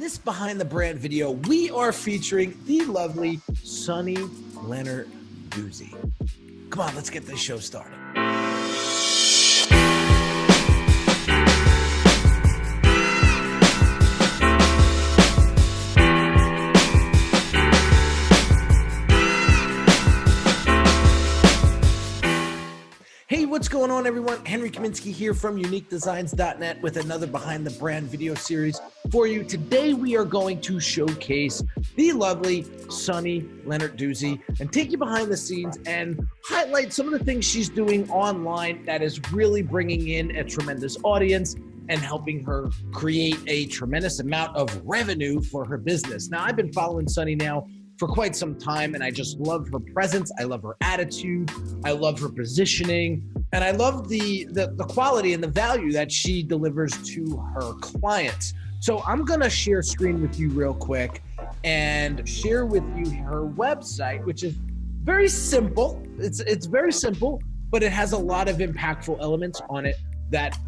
this Behind the Brand video, we are featuring the lovely Sunny Leonarduzzi. Come on, let's get this show started. Hey, what's going on, everyone? Henry Kaminski here from UniqueDesignz.net with another Behind the Brand video series for you. Today, we are going to showcase the lovely Sunny Leonarduzzi and take you behind the scenes and highlight some of the things she's doing online that is really bringing in a tremendous audience and helping her create a tremendous amount of revenue for her business. Now, I've been following Sunny now for quite some time, and I just love her presence. I love her attitude. I love her positioning, and I love the quality and the value that she delivers to her clients. So I'm gonna share screen with you real quick and share with you her website, which is very simple. It's very simple, but it has a lot of impactful elements on it that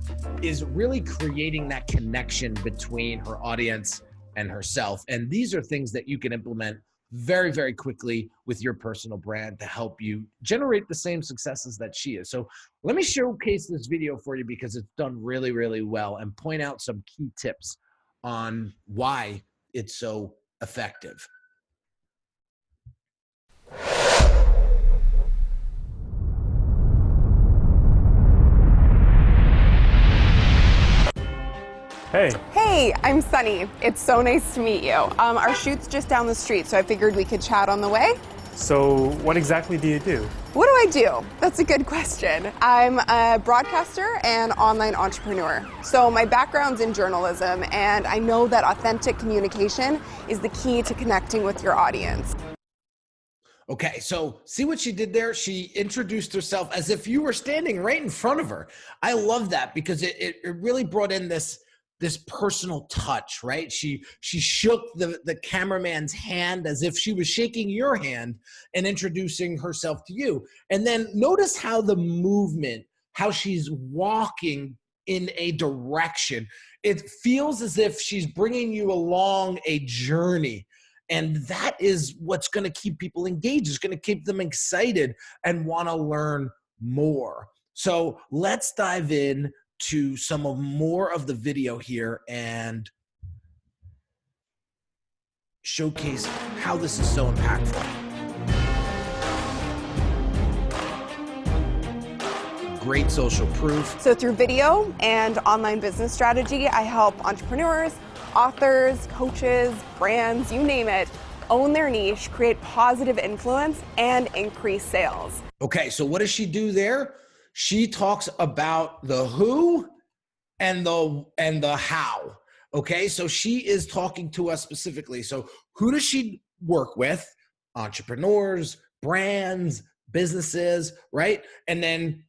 is really creating that connection between her audience and herself. And these are things that you can implement very, very quickly with your personal brand to help you generate the same successes that she is. So let me showcase this video for you because it's done really, really well and point out some key tips on why it's so effective. Hey. Hey, I'm Sunny. It's so nice to meet you. Our shoot's just down the street, so I figured we could chat on the way. So what exactly do you do? What do I do? That's a good question. I'm a broadcaster and online entrepreneur. So my background's in journalism, and I know that authentic communication is the key to connecting with your audience. Okay, so see what she did there? She introduced herself as if you were standing right in front of her. I love that because it really brought in this personal touch, right? She shook the cameraman's hand as if she was shaking your hand and introducing herself to you. And then notice how the movement, how she's walking in a direction. It feels as if she's bringing you along a journey. And that is what's going to keep people engaged. It's going to keep them excited and want to learn more. So let's dive in to some more of the video here and showcase how this is so impactful. Great social proof. So through video and online business strategy, I help entrepreneurs, authors, coaches, brands, you name it, own their niche, create positive influence, and increase sales. Okay, so what does she do there? She talks about the who and the how. Okay, so she is talking to us specifically. So who does she work with? Entrepreneurs, brands, businesses, right? And then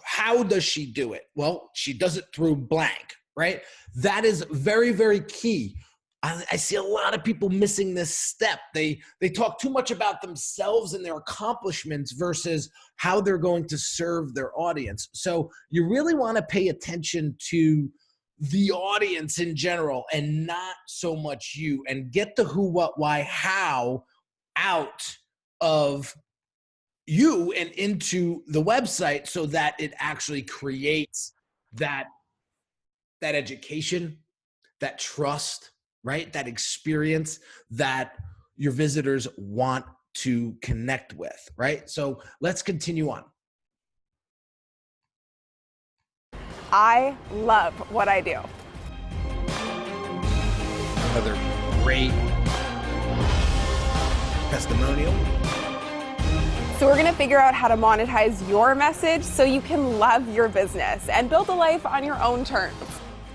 how does she do it? Well, she does it through blank, right? That is very, very key. I see a lot of people missing this step. They talk too much about themselves and their accomplishments versus how they're going to serve their audience. So you really want to pay attention to the audience in general and not so much you, and get the who, what, why, how out of you and into the website so that it actually creates that education, that trust, right? That experience that your visitors want to connect with, right? So let's continue on. I love what I do. Another great testimonial. So we're gonna figure out how to monetize your message so you can love your business and build a life on your own terms.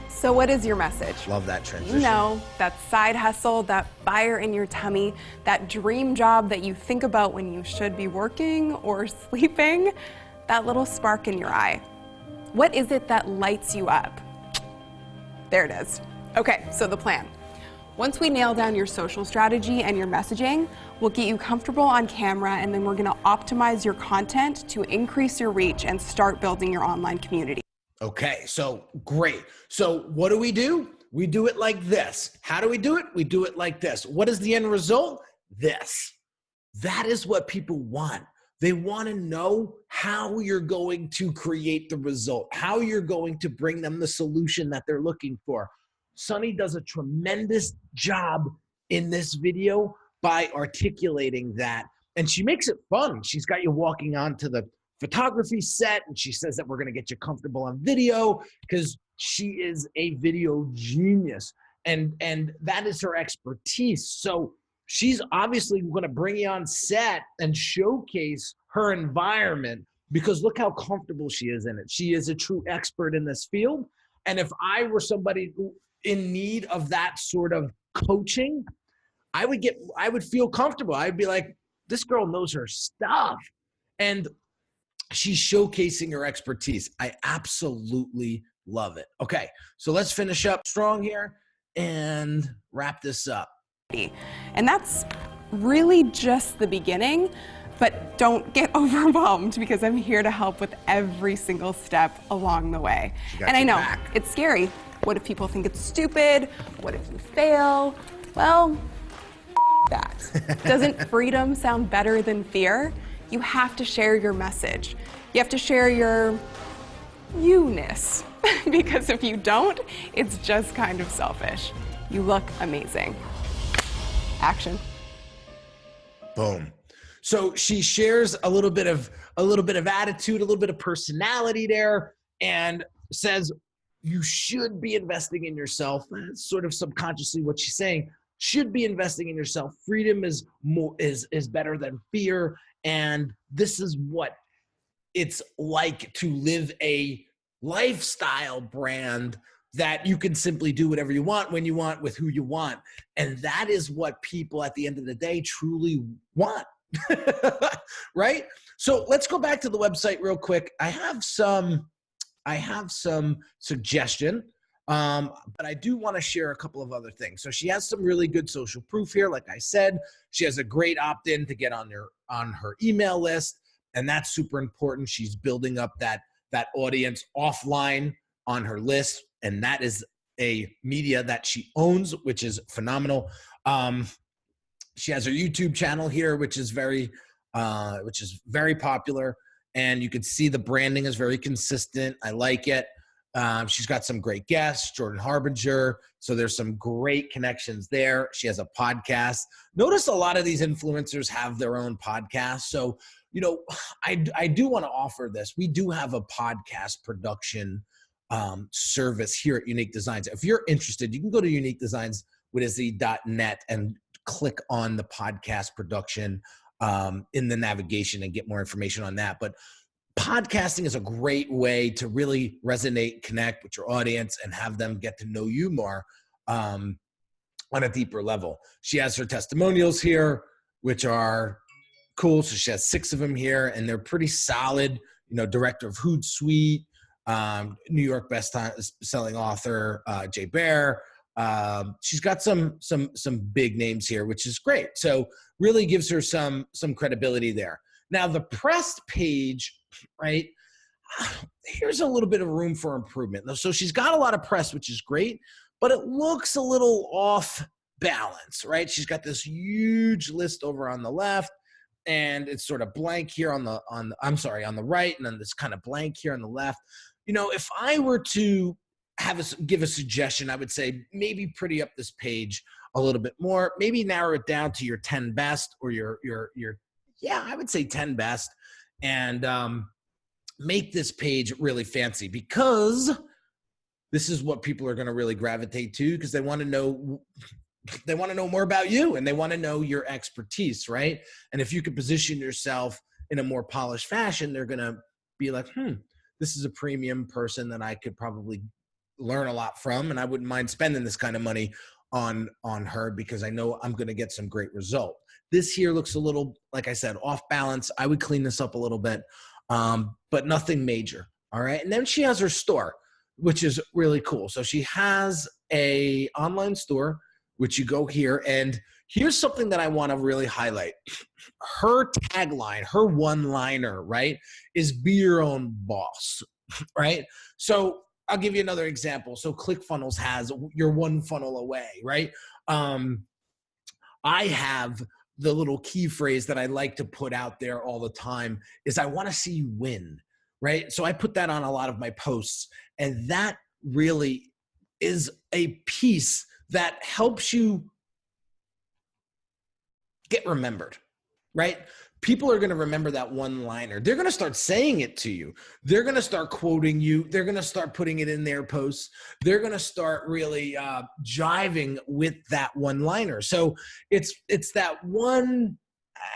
So what is your message? Love that transition. You know, that side hustle, that fire in your tummy, that dream job that you think about when you should be working or sleeping, that little spark in your eye. What is it that lights you up? There it is. Okay, so the plan. Once we nail down your social strategy and your messaging, we'll get you comfortable on camera, and then we're gonna optimize your content to increase your reach and start building your online community. Okay, so great. So what do? We do it like this. How do we do it? We do it like this. What is the end result? This. That is what people want. They want to know how you're going to create the result, how you're going to bring them the solution that they're looking for. Sunny does a tremendous job in this video by articulating that. And she makes it fun. She's got you walking onto the photography set, and she says that we're going to get you comfortable on video because she is a video genius. And that is her expertise. So she's obviously going to bring you on set and showcase her environment because look how comfortable she is in it. She is a true expert in this field. And if I were somebody in need of that sort of coaching, I would feel comfortable. I'd be like, this girl knows her stuff. And she's showcasing her expertise. I absolutely love it. Okay, so let's finish up strong here and wrap this up. And that's really just the beginning, but don't get overwhelmed because I'm here to help with every single step along the way. And I know, it's scary. What if people think it's stupid? What if you fail? Well, that. Doesn't freedom sound better than fear? You have to share your message. You have to share your you-ness because if you don't, it's just kind of selfish. You look amazing. Action. Boom. So she shares a little bit of attitude, a little bit of personality there, and says you should be investing in yourself. That's sort of subconsciously what she's saying. Should be investing in yourself. Freedom is better than fear, and this is what it's like to live a lifestyle brand that you can simply do whatever you want, when you want, with who you want. And that is what people at the end of the day truly want, right? So let's go back to the website real quick. I have some suggestion, but I do want to share a couple of other things. So she has some really good social proof here. Like I said, she has a great opt-in to get on her email list. And that's super important. She's building up that audience offline on her list. And that is a media that she owns, which is phenomenal. She has her YouTube channel here, which is very popular. And you can see the branding is very consistent. I like it. She's got some great guests, Jordan Harbinger. So there's some great connections there. She has a podcast. Notice a lot of these influencers have their own podcasts. So, you know, I do want to offer this. We do have a podcast production service here at Unique Designz. If you're interested, you can go to uniquedesignz.net and click on the podcast production in the navigation and get more information on that. But podcasting is a great way to really resonate, connect with your audience, and have them get to know you more on a deeper level. She has her testimonials here, which are cool. So she has 6 of them here, and they're pretty solid. You know, director of Hootsuite, New York best-selling author Jay Bear. She's got some big names here, which is great. So really gives her some credibility there. Now the press page, right? Here's a little bit of room for improvement. So she's got a lot of press, which is great, but it looks a little off balance, right? She's got this huge list over on the left, and it's sort of blank here on the right, and then this kind of blank here on the left. You know, if I were to give a suggestion, I would say maybe pretty up this page a little bit more, maybe narrow it down to your 10 best or your I would say 10 best, and make this page really fancy, because this is what people are going to really gravitate to, because they want to know more about you, and they want to know your expertise, right? And if you could position yourself in a more polished fashion, they're going to be like, this is a premium person that I could probably learn a lot from, and I wouldn't mind spending this kind of money on her, because I know I'm going to get some great result. This here looks a little, like I said, off balance. I would clean this up a little bit, but nothing major. All right. And then she has her store, which is really cool. So she has a online store, which you go here, and here's something that I want to really highlight. Her tagline, her one-liner, right, is be your own boss, right? So I'll give you another example. So ClickFunnels has your one funnel away, right? I have the little key phrase that I like to put out there all the time is I want to see you win, right? So I put that on a lot of my posts, and that really is a piece that helps you get remembered, right? People are going to remember that one-liner. They're going to start saying it to you. They're going to start quoting you. They're going to start putting it in their posts. They're going to start really jiving with that one-liner. So it's that one,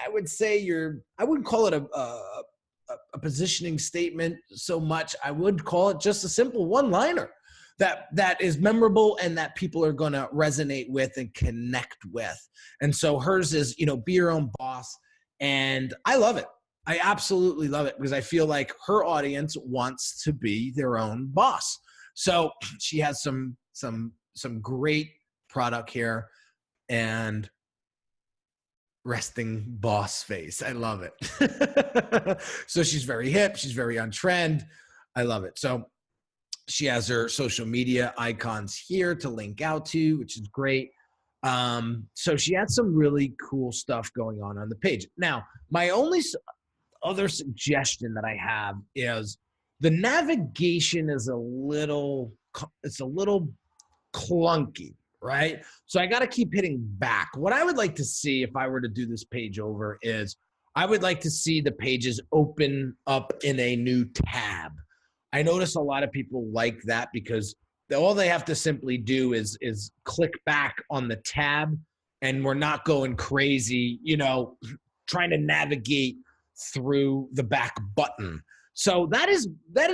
I would say I wouldn't call it a positioning statement so much. I would call it just a simple one-liner that is memorable and that people are going to resonate with and connect with. And so hers is, be your own boss. And I love it. I absolutely love it because I feel like her audience wants to be their own boss. So she has some great product here and resting boss face. I love it. So she's very hip. She's very on trend. I love it. So she has her social media icons here to link out to, which is great. So she had some really cool stuff going on the page. Now, my only other suggestion that I have is the navigation is a little clunky, right? So I got to keep hitting back. What I would like to see if I were to do this page over is I would like to see the pages open up in a new tab. I notice a lot of people like that because all they have to simply do is click back on the tab, and we're not going crazy, trying to navigate through the back button. So that is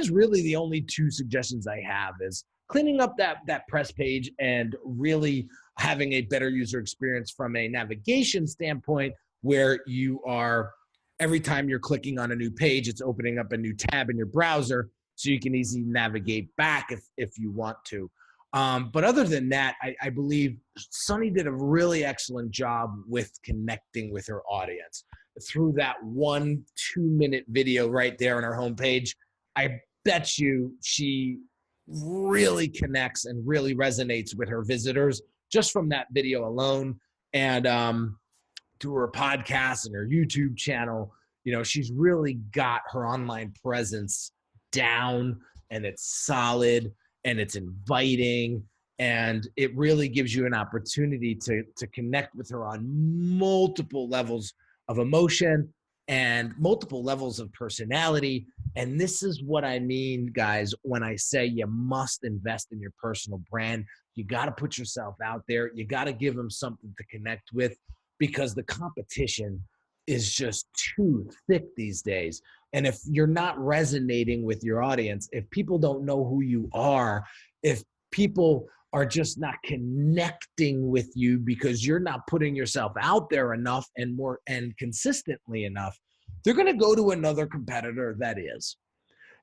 really the only two suggestions I have is cleaning up that press page and really having a better user experience from a navigation standpoint where you are, every time you're clicking on a new page, it's opening up a new tab in your browser. So you can easily navigate back if you want to. But other than that, I believe Sunny did a really excellent job with connecting with her audience. Through that 1-2 minute video right there on her homepage, I bet you she really connects and really resonates with her visitors just from that video alone. And through her podcast and her YouTube channel, she's really got her online presence down, and it's solid and it's inviting, and it really gives you an opportunity to connect with her on multiple levels of emotion and multiple levels of personality. And this is what I mean, guys, when I say you must invest in your personal brand. You got to put yourself out there. You got to give them something to connect with because the competition is just too thick these days. And if you're not resonating with your audience, if people don't know who you are, if people are just not connecting with you because you're not putting yourself out there enough and more and consistently enough, they're going to go to another competitor that is.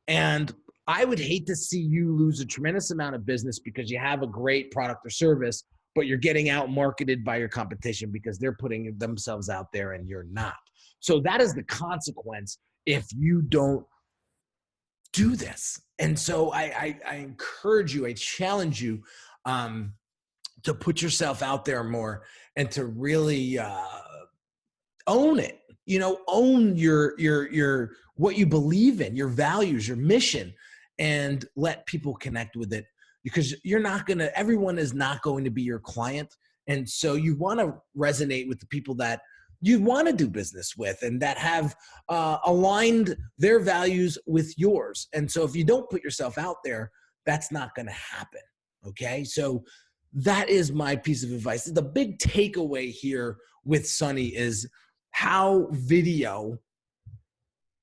And I would hate to see you lose a tremendous amount of business because you have a great product or service, but you're getting out marketed by your competition because they're putting themselves out there and you're not. So that is the consequence if you don't do this. And so I encourage you, I challenge you to put yourself out there more and to really own it. Own your what you believe in, your values, your mission, and let people connect with it, because everyone is not going to be your client. And so you want to resonate with the people that you want to do business with and that have aligned their values with yours. And so if you don't put yourself out there, that's not going to happen. Okay. So that is my piece of advice. The big takeaway here with Sunny is how video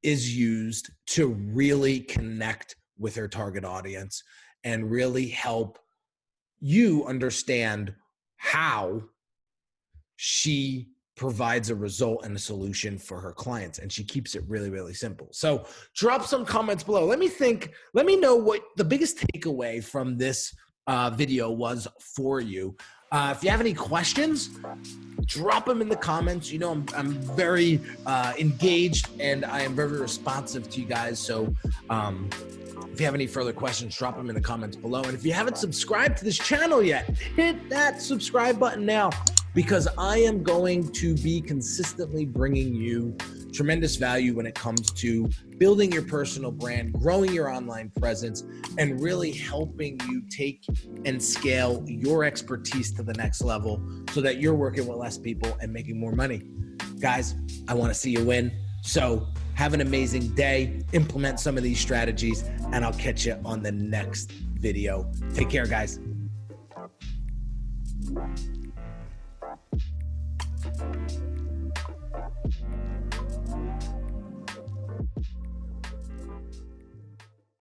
is used to really connect with her target audience and really help you understand how she provides a result and a solution for her clients. And she keeps it really, really simple. So drop some comments below. Let me know what the biggest takeaway from this video was for you. If you have any questions, drop them in the comments. I'm very engaged and I am very responsive to you guys. So if If you have any further questions, drop them in the comments below. And if you haven't subscribed to this channel yet, hit that subscribe button now, because I am going to be consistently bringing you tremendous value when it comes to building your personal brand, growing your online presence, and really helping you take and scale your expertise to the next level so that you're working with less people and making more money. Guys, I want to see you win. So have an amazing day, implement some of these strategies, and I'll catch you on the next video. Take care, guys.